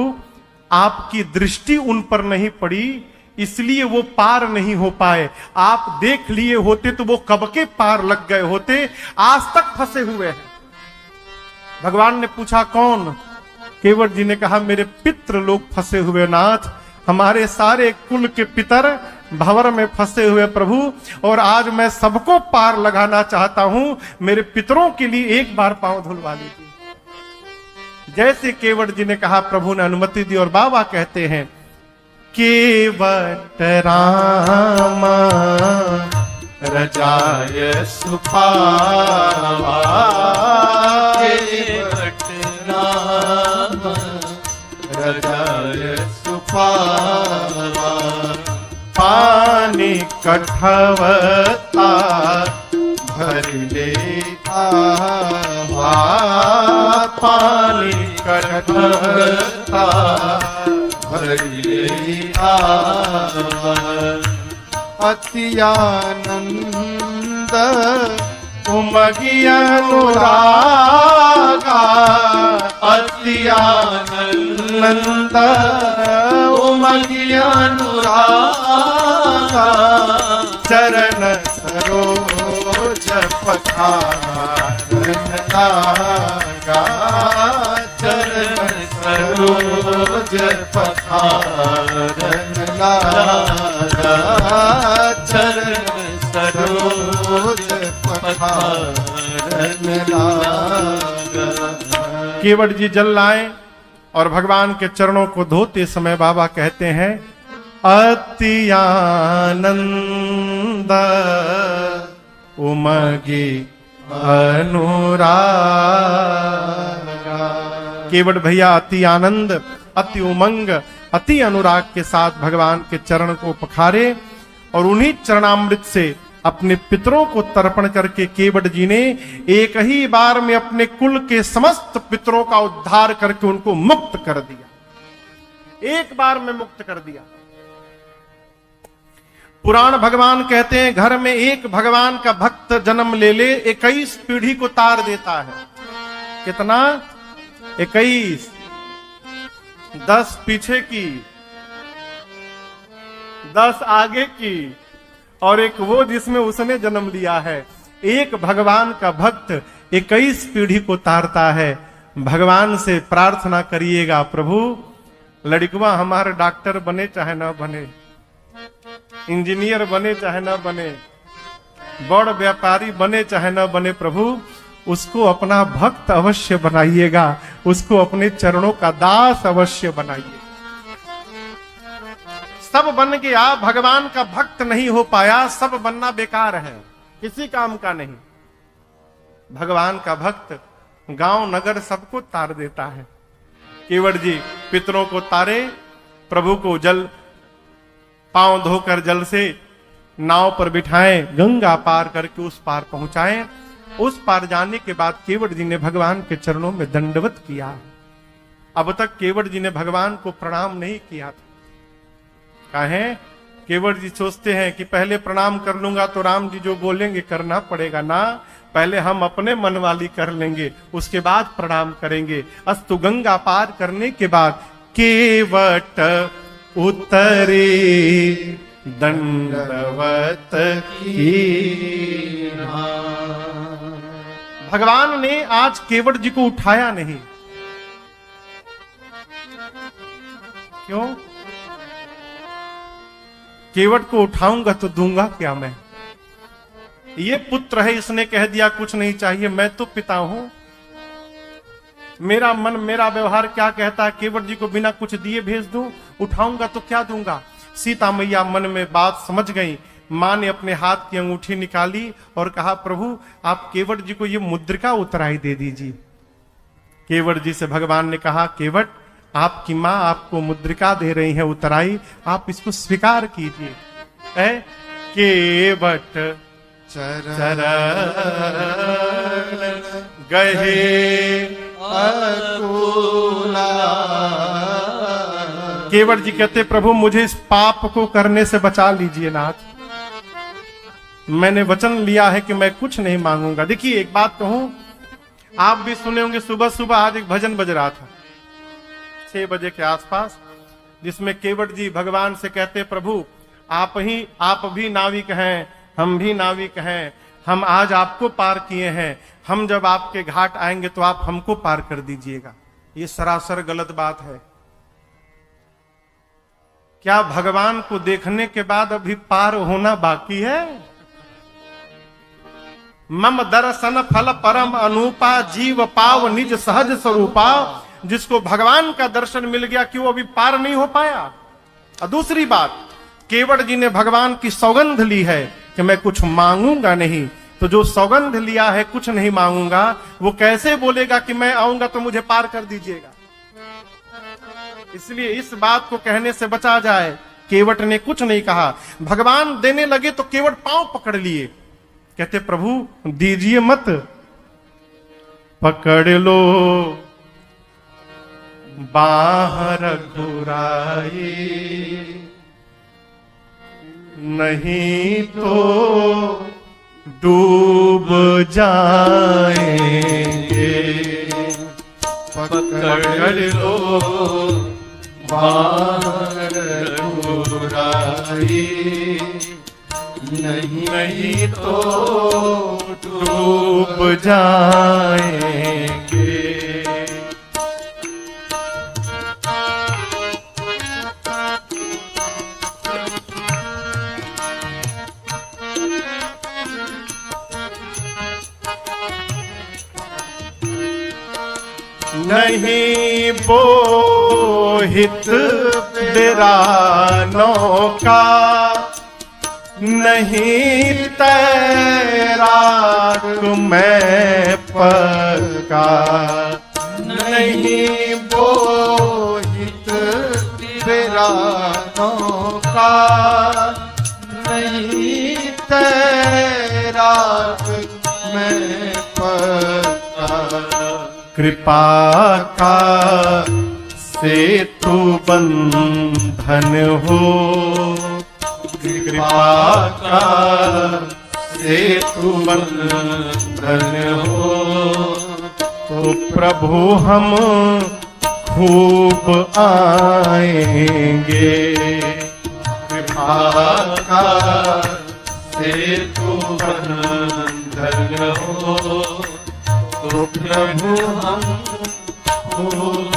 आपकी दृष्टि उन पर नहीं पड़ी, इसलिए वो पार नहीं हो पाए। आप देख लिए होते तो वो कब के पार लग गए होते, आज तक फंसे हुए हैं। भगवान ने पूछा कौन? केवट जी ने कहा मेरे पितृ लोग फंसे हुए नाथ, हमारे सारे कुल के पितर भंवर में फंसे हुए प्रभु, और आज मैं सबको पार लगाना चाहता हूं, मेरे पितरों के लिए 1 बार पांव धुलवा लीजिए। जैसे केवट जी ने कहा प्रभु ने अनुमति दी और बाबा कहते हैं केवट रामा रजाय सुपावा, केवट राम रजाय सुपावा। पानी कठवता भर ले आवा, पानी कठवता भर ले आवा। अति आनंद उमगी अनुरागा, अति आनंद उमगी अनुरागा। चरण सरोज पखारन लागा, चरण सरोज पखारन लागा। चरण सरोज पखारन लागा। केवट जी जल लाए और भगवान के चरणों को धोते समय बाबा कहते हैं अति आनंद उमगी अनुरागा। केवट भैया अति आनंद, अति उमंग, अति अनुराग के साथ भगवान के चरण को पखारे और उन्हीं चरणामृत से अपने पितरों को तर्पण करके केवट जी ने एक ही बार में अपने कुल के समस्त पितरों का उद्धार करके उनको मुक्त कर दिया। एक बार में मुक्त कर दिया। पुराण भगवान कहते हैं घर में एक भगवान का भक्त जन्म ले ले 21 पीढ़ी को तार देता है। कितना? 21। 10 पीछे की, 10 आगे की, और एक वो जिसमें उसने जन्म लिया है। एक भगवान का भक्त 21 पीढ़ी को तारता है। भगवान से प्रार्थना करिएगा प्रभु लड़कवा हमारे डॉक्टर बने चाहे ना बने, इंजीनियर बने चाहे ना बने, बड़ व्यापारी बने चाहे ना बने, प्रभु उसको अपना भक्त अवश्य बनाइएगा, उसको अपने चरणों का दास अवश्य बनाइए। सब बन गया, भगवान का भक्त नहीं हो पाया, सब बनना बेकार है, किसी काम का नहीं। भगवान का भक्त गांव नगर सबको तार देता है। केवट जी पितरों को तारे, प्रभु को जल पांव धोकर जल से नाव पर बिठाएं, गंगा पार करके उस पार पहुंचाएं। उस पार जाने के बाद केवट जी ने भगवान के चरणों में दंडवत किया। अब तक केवट जी ने भगवान को प्रणाम नहीं किया था। काहे? केवट जी सोचते हैं कि पहले प्रणाम कर लूंगा तो राम जी जो बोलेंगे करना पड़ेगा ना, पहले हम अपने मन वाली कर लेंगे, उसके बाद प्रणाम करेंगे। अस्तु गंगा पार करने के बाद केवट उतरे दंडवत की। भगवान ने आज केवट जी को उठाया नहीं। क्यों? केवट को उठाऊंगा तो दूंगा क्या मैं? ये पुत्र है, इसने कह दिया कुछ नहीं चाहिए, मैं तो पिता हूं। मेरा मन मेरा व्यवहार क्या कहता है? केवट जी को बिना कुछ दिए भेज दूं? उठाऊंगा तो क्या दूंगा? सीता मैया मन में बात समझ गई। मां ने अपने हाथ की अंगूठी निकाली और कहा, प्रभु आप केवट जी को ये मुद्रिका उतराई दे दीजिए। केवट जी से भगवान ने कहा, केवट आपकी मां आपको मुद्रिका दे रही है उतराई, आप इसको स्वीकार कीजिए। केवट चरण गहे अकुला। केवट जी कहते, प्रभु मुझे इस पाप को करने से बचा लीजिए नाथ, मैंने वचन लिया है कि मैं कुछ नहीं मांगूंगा। देखिए एक बात कहूं, आप भी सुने होंगे, सुबह सुबह आज एक भजन बज रहा था 6 बजे के आसपास, जिसमें केवट जी भगवान से कहते, प्रभु आप भी नाविक हैं, हम भी नाविक हैं, हम आज आपको पार किए हैं, हम जब आपके घाट आएंगे तो आप हमको पार कर दीजिएगा। ये सरासर गलत बात है। क्या भगवान को देखने के बाद अभी पार होना बाकी है? मम दर्शन फल परम अनूपा, जीव पाव निज सहज स्वरूपा। जिसको भगवान का दर्शन मिल गया, क्यों अभी पार नहीं हो पाया? और दूसरी बात, केवट जी ने भगवान की सौगंध ली है कि मैं कुछ मांगूंगा नहीं, तो जो सौगंध लिया है कुछ नहीं मांगूंगा, वो कैसे बोलेगा कि मैं आऊंगा तो मुझे पार कर दीजिएगा? इसलिए इस बात को कहने से बचा जाए। केवट ने कुछ नहीं कहा, भगवान देने लगे तो केवट पांव पकड़ लिए, कहते प्रभु दीजिए मत, पकड़ लो बाहर घुराई, नहीं तो डूब जाएंगे। पकड़ लो बाहर घुराई, नहीं तो डूब जाएंगे। नहीं बोहित बिरानों का, नहीं तैराक मैं पक्का, नहीं बोहित बिरानों का, नहीं तैराक मैं पक्का। कृपा का सेतु बंधन हो, कृपा का सेतु बंधन हो, तो प्रभु हम खूब आएंगे। कृपा का सेतु बंधन हो, तो प्रभु हम खूब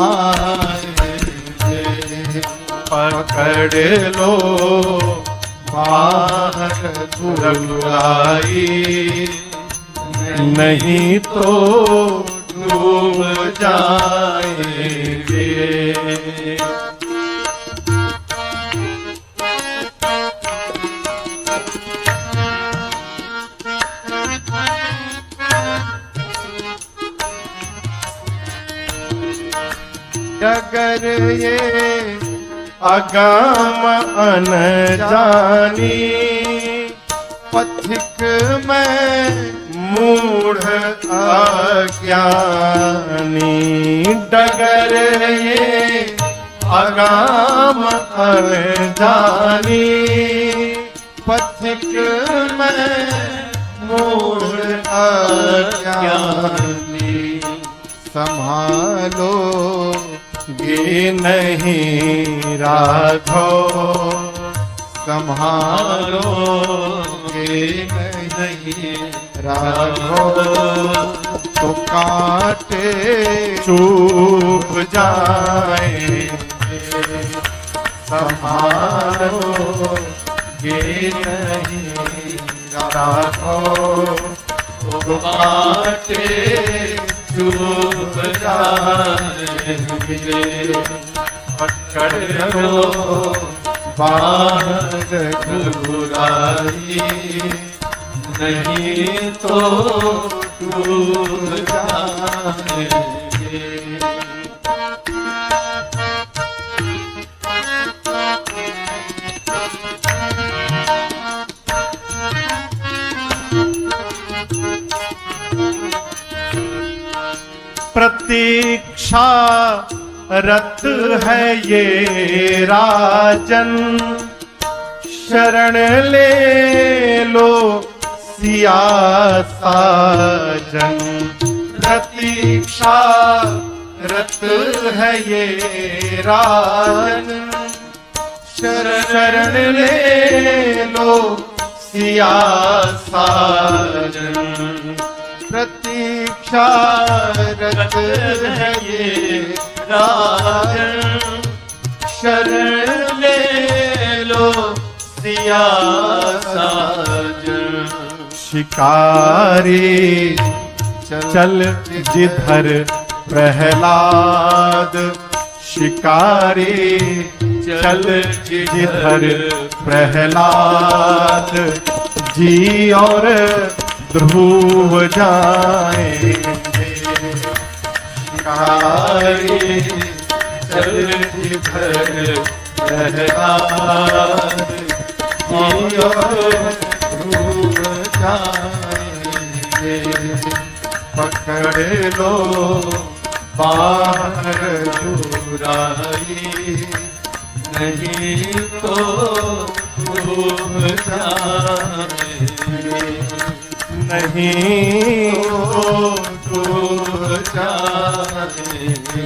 आएंगे। पकड़ लो बाहर घुराई, नहीं तो डूब जाएंगे। अगर ये अगम अनजानी पथिक में मूढ़ अज्ञानी, डगर ये अगाम अनजानी पथिक में मूढ़ अज्ञानी, संभालो ये नहीं राघव, संभालो ये नहीं राघव, तो काटे चूप जाएंगे। संभालो ये नहीं राघव, तो काटे चूप जाएंगे। पकड़ लो बाहर बुराई, नहीं तो डूब जाएंगे। प्रतीक्षा रत है ये राजन, शरण ले लो सिया साजन। प्रतीक्षा रत है ये राजन, शरण ले लो सिया साजन। प्रतीक्षा रत है ये राजन, शरण ले लो सिया साजन। शिकारी चल जिधर प्रहलाद, शिकारी चल जिधर प्रहलाद, जी और ध्रुव जाएंगे। शिकारी चल जिधर प्रहलाद, जी और ध्रुव जाएंगे। पकड़ लो बाहर बुराई, नहीं तो डूब जाएंगे। नहीं तो डूब जाएंगे,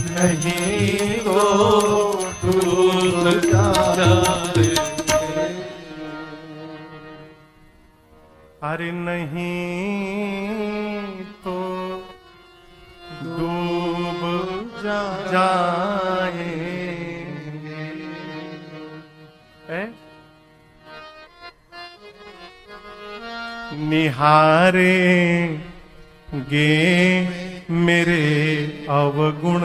नहीं तो डूब जाएंगे। अरे नहीं तो डूब जाएंगे। निहारेंगे मेरे अवगुण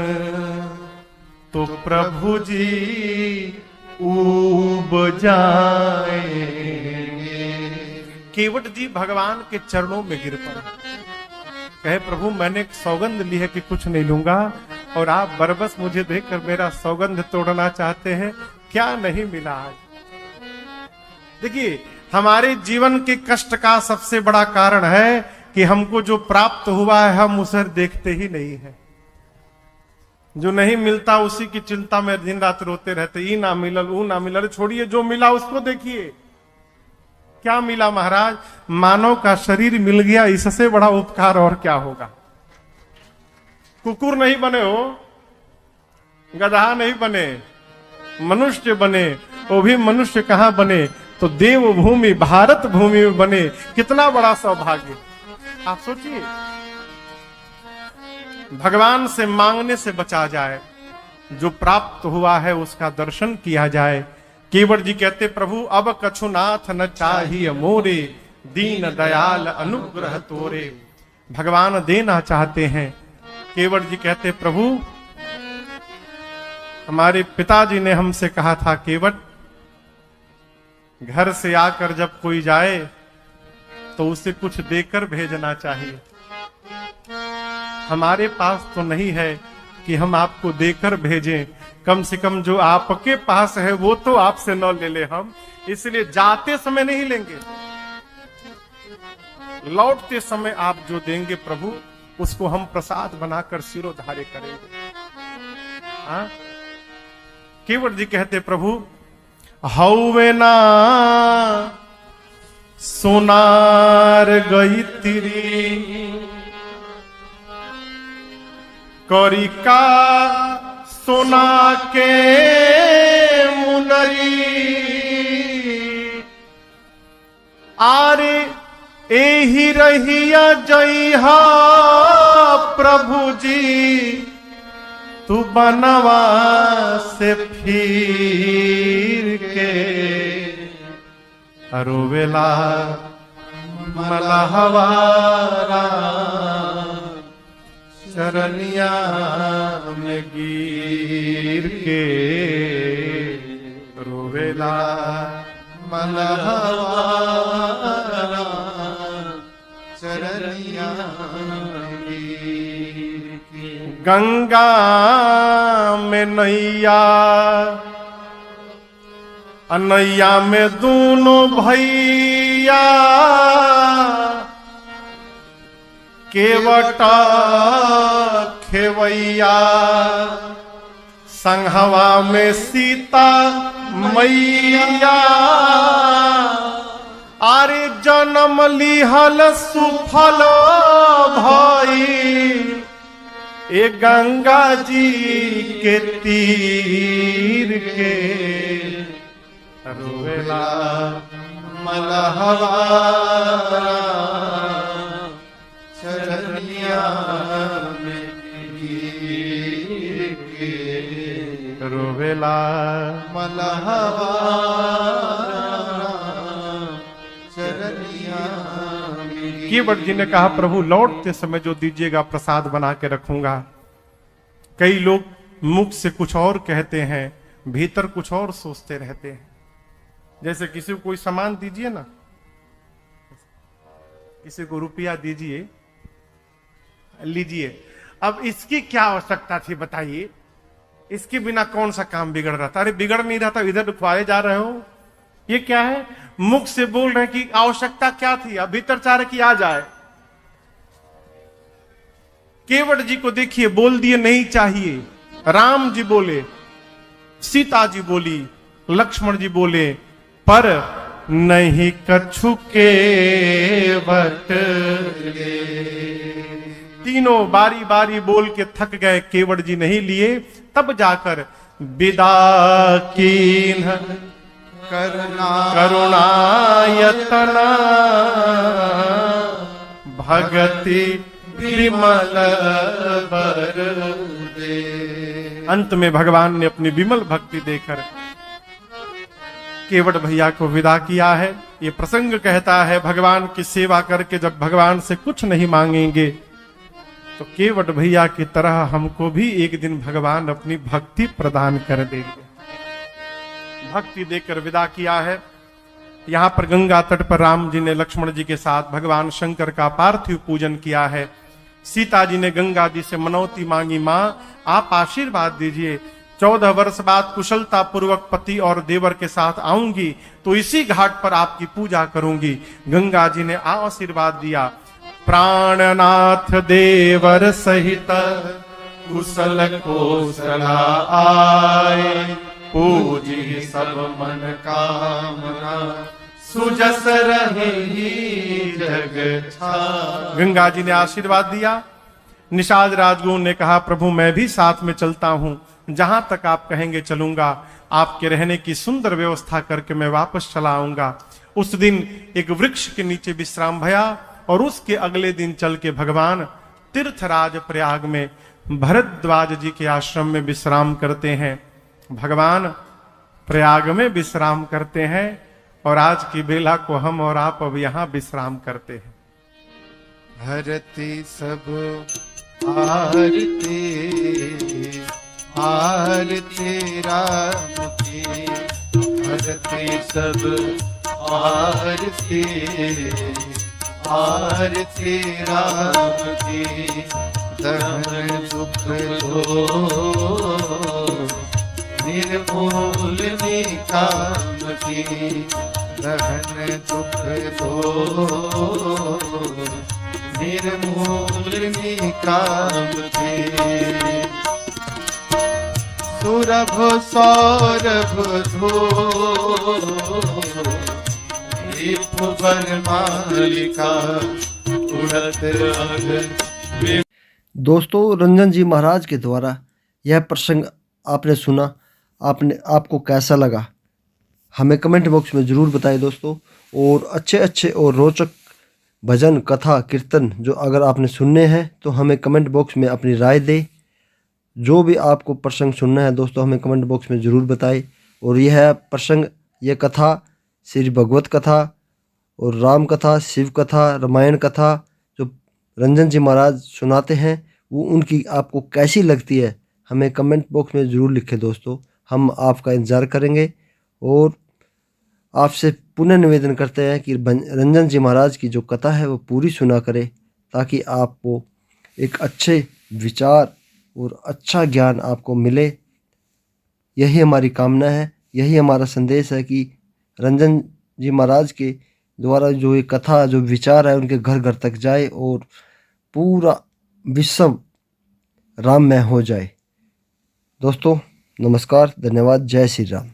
तो प्रभु जी ऊब जाएंगे। केवट जी भगवान के चरणों में गिर पड़े, कहे प्रभु मैंने एक सौगंध ली है कि कुछ नहीं लूंगा, और आप बरबस मुझे देखकर मेरा सौगंध तोड़ना चाहते हैं, क्या नहीं मिला आज। देखिए हमारे जीवन के कष्ट का सबसे बड़ा कारण है कि हमको जो प्राप्त हुआ है हम उसे देखते ही नहीं है। जो नहीं मिलता उसी की चिंता में दिन रात रोते रहते, ई ना मिलल ऊ ना मिलल। छोड़िए, जो मिला उसको देखिए। क्या मिला महाराज? मानव का शरीर मिल गया, इससे बड़ा उपकार और क्या होगा। कुकुर नहीं बने हो, गधा नहीं बने, मनुष्य बने, वो भी मनुष्य कहां बने तो देवभूमि भारत भूमि में बने। कितना बड़ा सौभाग्य। आप सोचिए, भगवान से मांगने से बचा जाए, जो प्राप्त हुआ है उसका दर्शन किया जाए। केवट जी कहते प्रभु अब कछु नाथ न चाहिए मोरे, दीन दयाल अनुग्रह तोरे। भगवान देना चाहते हैं। केवट जी कहते प्रभु हमारे पिताजी ने हमसे कहा था केवट घर से आकर जब कोई जाए तो उसे कुछ देकर भेजना चाहिए। हमारे पास तो नहीं है कि हम आपको देकर भेजें, कम से कम जो आपके पास है वो तो आपसे न ले ले हम, इसलिए जाते समय नहीं लेंगे, लौटते समय आप जो देंगे प्रभु उसको हम प्रसाद बनाकर सिरोधार्य करेंगे। हाँ? केवट जी कहते प्रभु हौवे ना सोनार गई तिरी करिका सोना के मुनरी आरे एही रहिया जइहा प्रभु जी तू बनवा से फिर के अरोवेला मलहवारा चरनिया में गिर के रोवेला मलहवारा चरनिया में गिर के। गंगा में नैया अनैया में दोनों भैया केवटा खेवैया संघवा में सीता मैया आरे जन्म लिहल सुफल भाई ए गंगा जी के तीर के रोवेला मलहवारा चरनिया में गिर के रोवेला मलहवारा चरनिया में। केवट जी ने कहा प्रभु लौटते समय जो दीजिएगा प्रसाद बना के रखूंगा। कई लोग मुख से कुछ और कहते हैं, भीतर कुछ और सोचते रहते हैं। जैसे किसी को कोई सामान दीजिए ना, किसी को रुपया दीजिए, लीजिए, अब इसकी क्या आवश्यकता थी बताइए, इसके बिना कौन सा काम बिगड़ रहा था? अरे बिगड़ नहीं रहा था, इधर खुआए जा रहे हो। ये क्या है? मुख से बोल रहे हैं कि आवश्यकता क्या थी, अब भीतर चाह रहे कि आ जाए। केवट जी को देखिए, बोल दिए नहीं चाहिए। राम जी बोले, सीता जी बोली, लक्ष्मण जी बोले, पर नहीं कछु केवट तीनों बारी बारी बोल के थक गए। केवट जी नहीं लिए, तब जाकर विदा कीन करुणायतना भगति विमल बर दे। अंत में भगवान ने अपनी विमल भक्ति देकर केवट भैया को विदा किया है। ये प्रसंग कहता है भगवान की सेवा करके जब भगवान से कुछ नहीं मांगेंगे तो केवट भैया की तरह हमको भी एक दिन भगवान अपनी भक्ति प्रदान कर देंगे। भक्ति देकर विदा किया है। यहाँ पर गंगा तट पर राम जी ने लक्ष्मण जी के साथ भगवान शंकर का पार्थिव पूजन किया है। सीता जी ने गंगा जी से मनौती मांगी, माँ आप आशीर्वाद दीजिए, 14 वर्ष बाद कुशलता पूर्वक पति और देवर के साथ आऊंगी तो इसी घाट पर आपकी पूजा करूंगी। गंगा जी ने आशीर्वाद दिया, प्राणनाथ देवर सहित कुशल कोसला आए, पूजी सब मन कामना सुजस रहे जग छाए। गंगा जी ने आशीर्वाद दिया। निषाद राजगुरु ने कहा, प्रभु मैं भी साथ में चलता हूं, जहां तक आप कहेंगे चलूंगा, आपके रहने की सुंदर व्यवस्था करके मैं वापस चला आऊंगा। उस दिन एक वृक्ष के नीचे विश्राम भया और उसके अगले दिन चल के भगवान तीर्थराज प्रयाग में भरद्वाज जी के आश्रम में विश्राम करते हैं। भगवान प्रयाग में विश्राम करते हैं और आज की बेला को हम और आप अब यहाँ विश्राम करते हैं। हरति सब आरती आरती राम की, हरति सब आरती आरती राम की, दहन दुख दो निर्मूल निकाम की, दहन दुख दो निर्मूल निकाम की। सुरभ सौरभ धो दीप वनमालिका, उड़त अग। दोस्तों, रंजन जी महाराज के द्वारा यह प्रसंग आपने सुना, आपको कैसा लगा हमें कमेंट बॉक्स में ज़रूर बताएं दोस्तों। और अच्छे अच्छे और रोचक भजन कथा कीर्तन जो अगर आपने सुनने हैं तो हमें कमेंट बॉक्स में अपनी राय दें। जो भी आपको प्रसंग सुनना है दोस्तों हमें कमेंट बॉक्स में ज़रूर बताएं। और यह प्रसंग, यह कथा श्री भगवत कथा और राम कथा, शिव कथा, रामायण कथा जो रंजन जी महाराज सुनाते हैं वो उनकी आपको कैसी लगती है हमें कमेंट बॉक्स में ज़रूर लिखें दोस्तों। हम आपका इंतज़ार करेंगे और आपसे पुनः निवेदन करते हैं कि रंजन जी महाराज की जो कथा है वो पूरी सुना करें, ताकि आपको एक अच्छे विचार और अच्छा ज्ञान आपको मिले। यही हमारी कामना है, यही हमारा संदेश है कि रंजन जी महाराज के द्वारा जो ये कथा, जो विचार है उनके घर घर तक जाए और पूरा विश्व राममय हो जाए। दोस्तों नमस्कार, धन्यवाद, जय श्री राम।